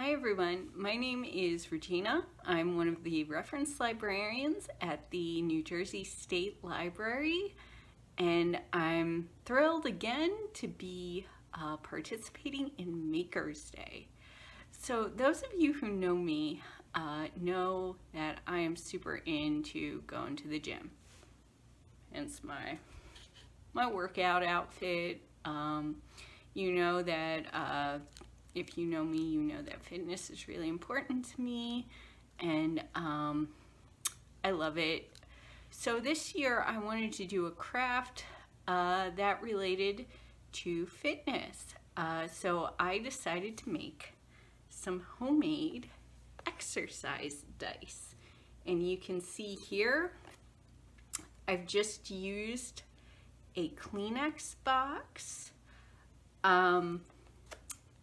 Hi everyone, my name is Regina. I'm one of the reference librarians at the New Jersey State Library, and I'm thrilled again to be participating in Maker's Day. So those of you who know me know that I am super into going to the gym. Hence my workout outfit. You know that if you know me, you know that fitness is really important to me, and I love it. So this year I wanted to do a craft that related to fitness. So I decided to make some homemade exercise dice. And you can see here, I've just used a Kleenex box.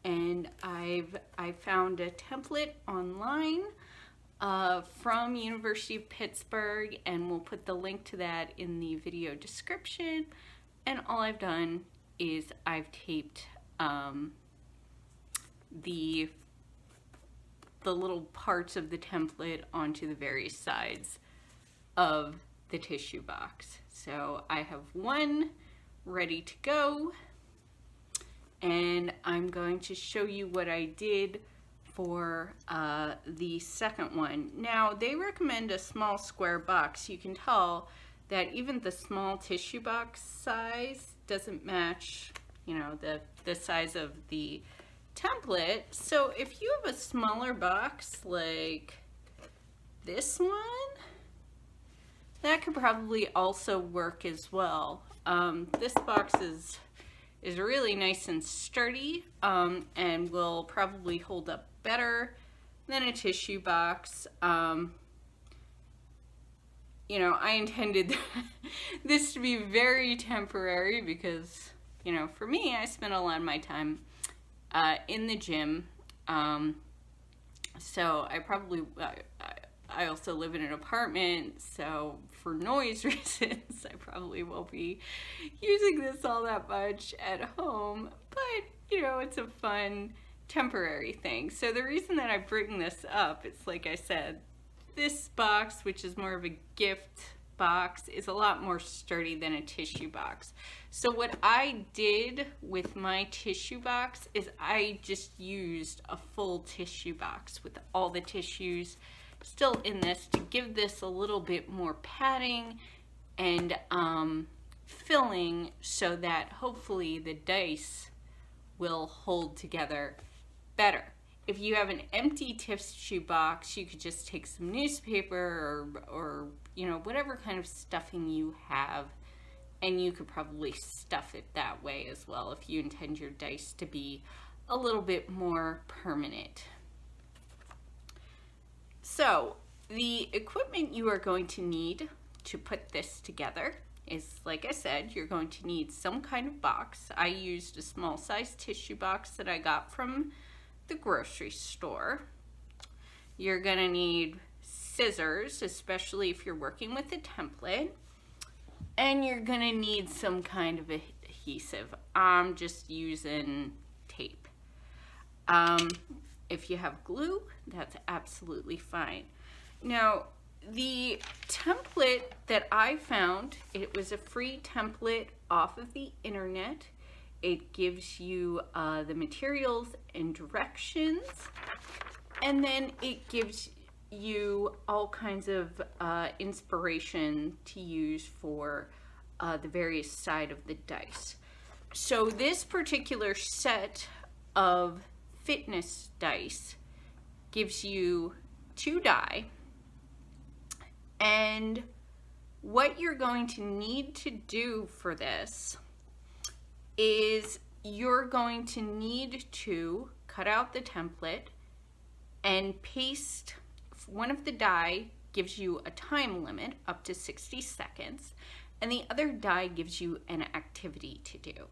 And I found a template online from University of Pittsburgh, and we'll put the link to that in the video description. And all I've done is I've taped the little parts of the template onto the various sides of the tissue box. So I have one ready to go, and I'm going to show you what I did for the second one. Now, they recommend a small square box. You can tell that even the small tissue box size doesn't match, you know, the size of the template. So if you have a smaller box like this one, that could probably also work as well. This box is really nice and sturdy, and will probably hold up better than a tissue box. You know, I intended this to be very temporary because, you know, for me, I spend a lot of my time in the gym. So I also live in an apartment, so for noise reasons, I probably won't be using this all that much at home, but you know, it's a fun temporary thing. So the reason that I bring this up, it's like I said, this box, which is more of a gift box, is a lot more sturdy than a tissue box. So what I did with my tissue box is I just used a full tissue box with all the tissues still in this to give this a little bit more padding and filling, so that hopefully the dice will hold together better. If you have an empty tissue box, you could just take some newspaper or you know, whatever kind of stuffing you have, and you could probably stuff it that way as well if you intend your dice to be a little bit more permanent. So the equipment you are going to need to put this together is, like I said, you're going to need some kind of box. I used a small size tissue box that I got from the grocery store. You're gonna need scissors, especially if you're working with a template, and you're gonna need some kind of adhesive. I'm just using tape. If you have glue, that's absolutely fine. Now, the template that I found, it was a free template off of the internet. It gives you the materials and directions, and then it gives you all kinds of inspiration to use for the various side of the dice. So this particular set of fitness dice gives you 2 die, and what you're going to need to do for this is you're going to need to cut out the template and paste. One of the die gives you a time limit up to 60 seconds, and the other die gives you an activity to do.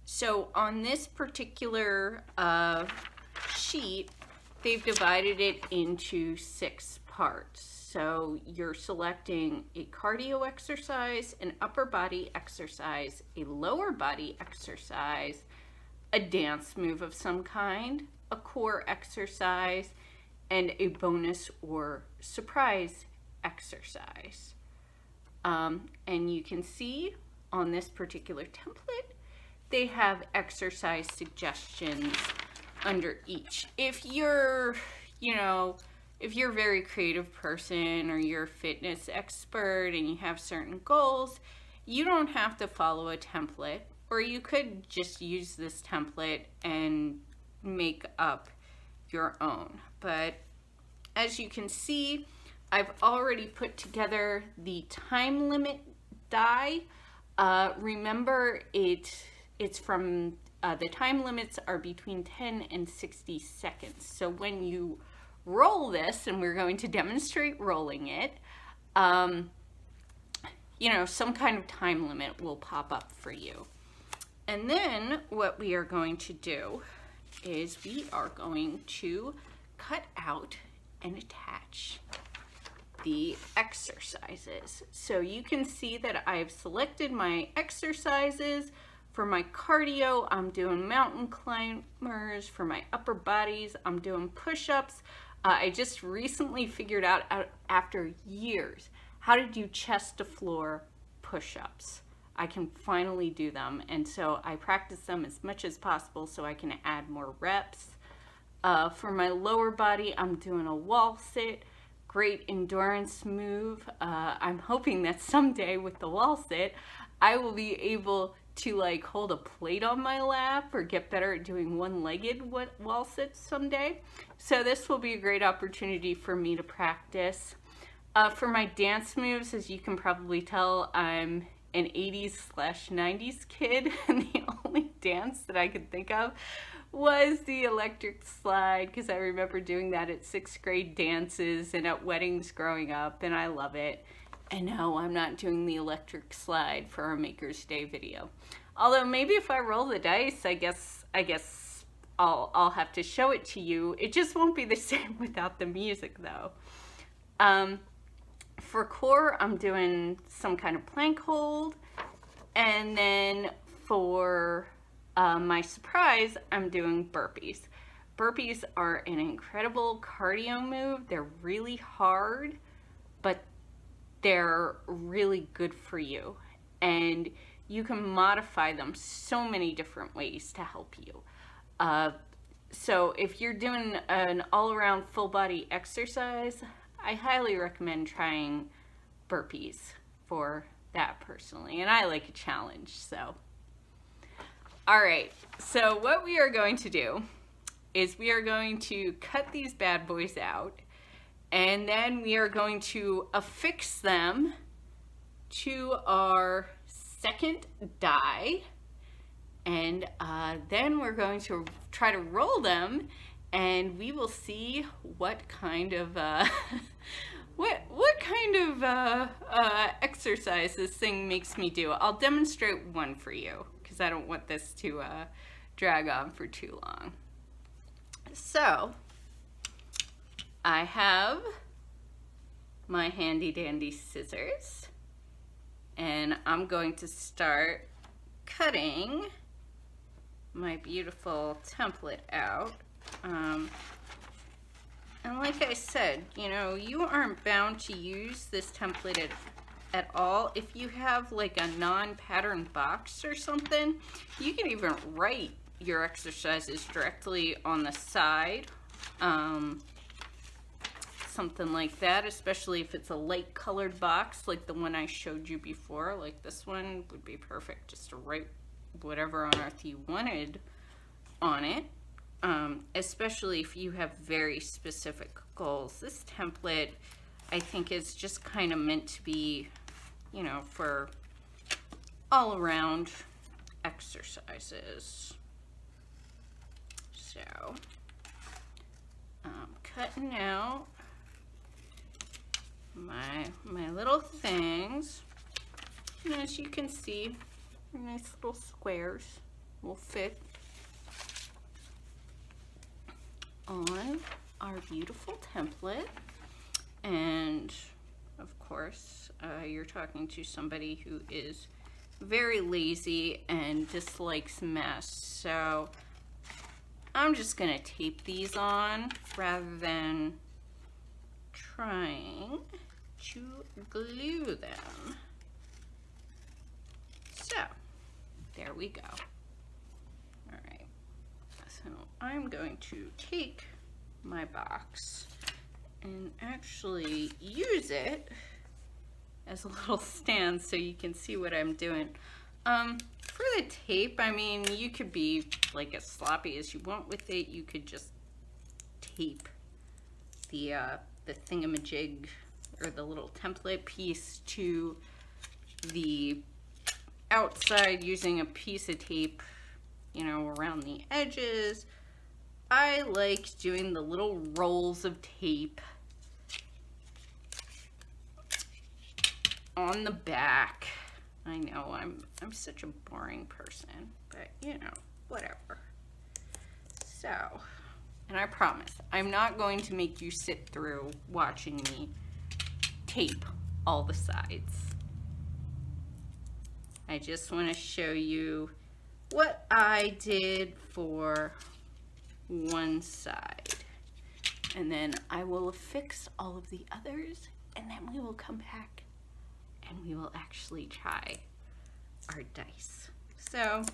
So on this particular sheet, they've divided it into 6 parts. So you're selecting a cardio exercise, an upper body exercise, a lower body exercise, a dance move of some kind, a core exercise and a bonus or surprise exercise. And you can see on this particular template, they have exercise suggestions under each. If you're, if you're a very creative person or you're a fitness expert and you have certain goals, you don't have to follow a template, or you could just use this template and make up your own. But as you can see, I've already put together the time limit die. Remember, it's from the time limits are between 10 and 60 seconds. So when you roll this, and we're going to demonstrate rolling it, some kind of time limit will pop up for you. And then what we are going to do is we are going to cut out and attach the exercises. So you can see that I've selected my exercises. For my cardio, I'm doing mountain climbers. For my upper bodies, I'm doing push-ups. I just recently figured out after years how to do chest to floor push-ups. I can finally do them, and so I practice them as much as possible so I can add more reps. For my lower body, I'm doing a wall sit. Great endurance move. I'm hoping that someday with the wall sit, I will be able to hold a plate on my lap or get better at doing one-legged wall sits someday. So this will be a great opportunity for me to practice. For my dance moves, as you can probably tell, I'm an 80s/90s kid, and the only dance that I could think of was the electric slide, because I remember doing that at 6th grade dances and at weddings growing up, and I love it. And no, I'm not doing the electric slide for our Maker's Day video. Although maybe if I roll the dice, I guess I'll have to show it to you. It just won't be the same without the music though. For core, I'm doing some kind of plank hold. And then for my surprise, I'm doing burpees. Burpees are an incredible cardio move. They're really hard, but they're really good for you. And you can modify them so many different ways to help you. So if you're doing an all-around full body exercise, I highly recommend trying burpees for that personally. And I like a challenge, so. All right, so what we are going to do is we are going to cut these bad boys out, and then we are going to affix them to our second die, and then we're going to try to roll them, and we will see what kind of exercise this thing makes me do. I'll demonstrate one for you because I don't want this to drag on for too long. So I have my handy dandy scissors, and I'm going to start cutting my beautiful template out. And like I said, you aren't bound to use this template at all. If you have like a non-patterned box or something, you can even write your exercises directly on the side. Something like that, especially if it's a light colored box like the one I showed you before. Like this one would be perfect just to write whatever on earth you wanted on it. Especially if you have very specific goals. This template, I think, is just kind of meant to be, for all around exercises. So, I'm cutting out my little things, and as you can see, nice little squares will fit on our beautiful template. And of course, you're talking to somebody who is very lazy and dislikes mess, so I'm just gonna tape these on rather than trying to glue them. So, there we go. All right, so I'm going to take my box and actually use it as a little stand so you can see what I'm doing. For the tape, I mean, you could be like as sloppy as you want with it. You could just tape the thingamajig or the little template piece to the outside using a piece of tape, you know, around the edges. I like doing the little rolls of tape on the back. I know I'm such a boring person, but you know, whatever. So, and I promise, I'm not going to make you sit through watching me tape all the sides. I just want to show you what I did for one side. And then I will affix all of the others, and then we will come back and we will actually try our dice. So,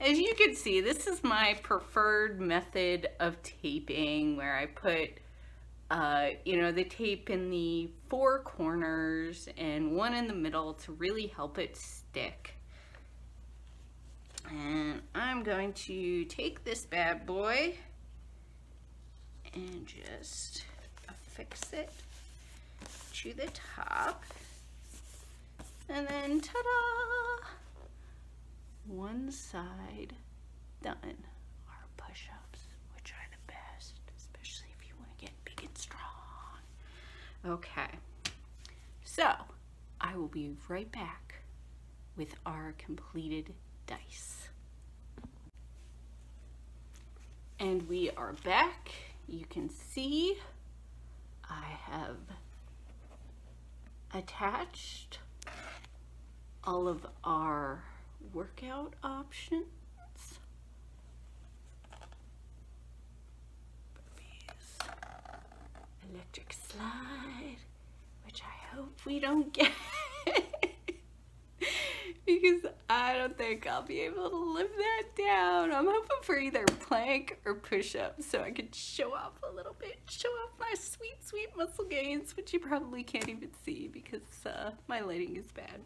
as you can see, this is my preferred method of taping, where I put you know, the tape in the 4 corners and one in the middle to really help it stick. And I'm going to take this bad boy and just affix it to the top. And then, ta-da! One side done. Our push-ups, which are the best, especially if you want to get big and strong. Okay, so I will be right back with our completed dice. And we are back. You can see I have attached all of our workout options. Burpees, electric slide, which I hope we don't get because I don't think I'll be able to live that down. I'm hoping for either plank or push-ups so I could show off a little bit, show off my sweet, sweet muscle gains, which you probably can't even see because my lighting is bad.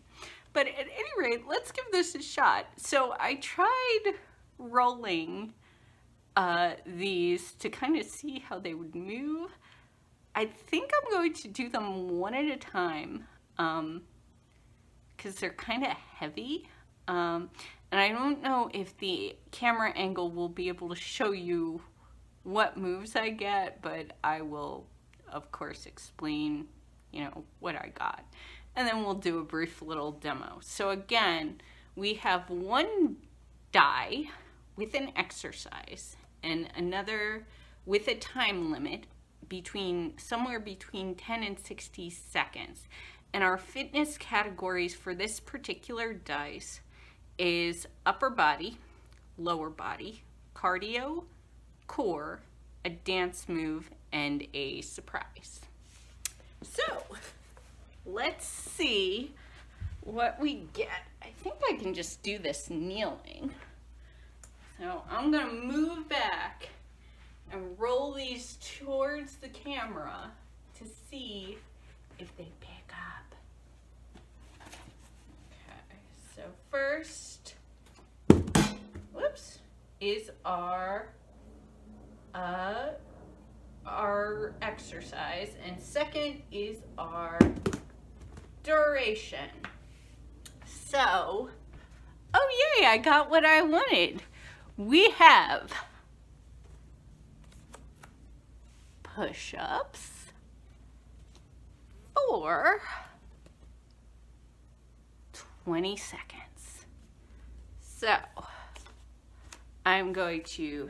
But at any rate, let's give this a shot. So I tried rolling these to kind of see how they would move. I think I'm going to do them one at a time because they're kind of heavy. And I don't know if the camera angle will be able to show you what moves I get, but I will, of course, explain, you know, what I got. And then we'll do a brief little demo. So again, we have one die with an exercise and another with a time limit somewhere between 10 and 60 seconds. And our fitness categories for this particular dice is upper body, lower body, cardio, core, a dance move, and a surprise. So let's see what we get. I think I can just do this kneeling. So I'm gonna move back and roll these towards the camera to see if they pick up. Okay, so first, whoops, is our exercise, and second is our duration. So, oh yay, I got what I wanted. We have push-ups for 20 seconds. So, I'm going to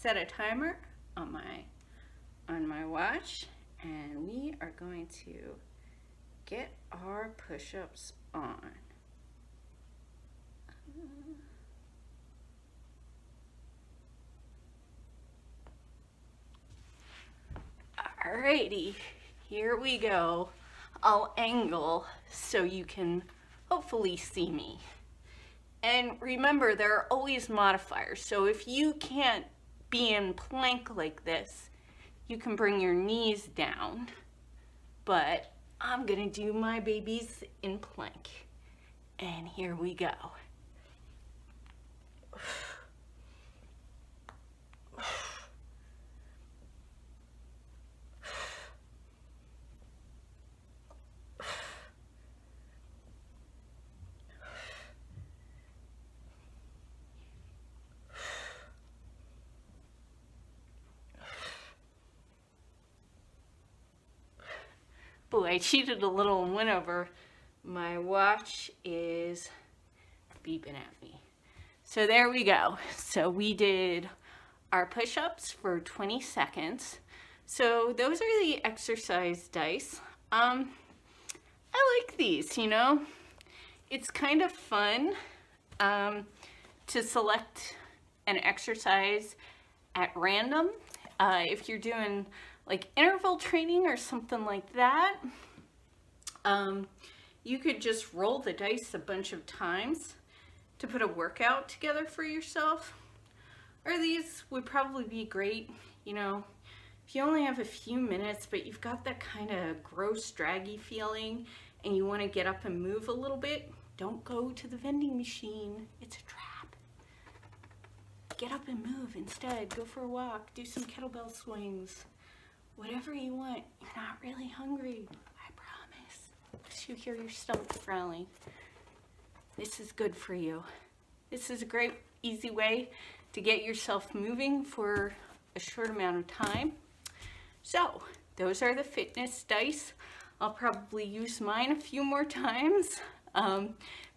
set a timer on my watch, and we are going to get our push-ups on. Alrighty, here we go. I'll angle so you can hopefully see me. And remember, there are always modifiers. So if you can't be in plank like this, you can bring your knees down. But I'm gonna do my babies in plank. And here we go. Boy, I cheated a little and went over. My watch is beeping at me. So there we go. So we did our push-ups for 20 seconds. So those are the exercise dice. I like these, you know. It's kind of fun to select an exercise at random. If you're doing like interval training or something like that, you could just roll the dice a bunch of times to put a workout together for yourself. Or these would probably be great, you know, if you only have a few minutes, but you've got that kind of gross, draggy feeling and you want to get up and move a little bit, don't go to the vending machine. It's a trap. Get up and move instead. Go for a walk. Do some kettlebell swings. Whatever you want. You're not really hungry. I promise. Once you hear your stomach growling, this is good for you. This is a great, easy way to get yourself moving for a short amount of time. So, those are the fitness dice. I'll probably use mine a few more times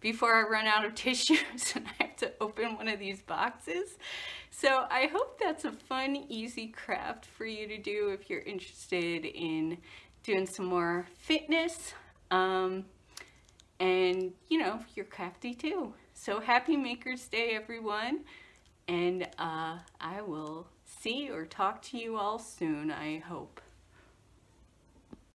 before I run out of tissues and I have to open one of these boxes. So I hope that's a fun, easy craft for you to do if you're interested in doing some more fitness. And, you know, you're crafty too. So happy Maker's Day, everyone. And I will see or talk to you all soon, I hope.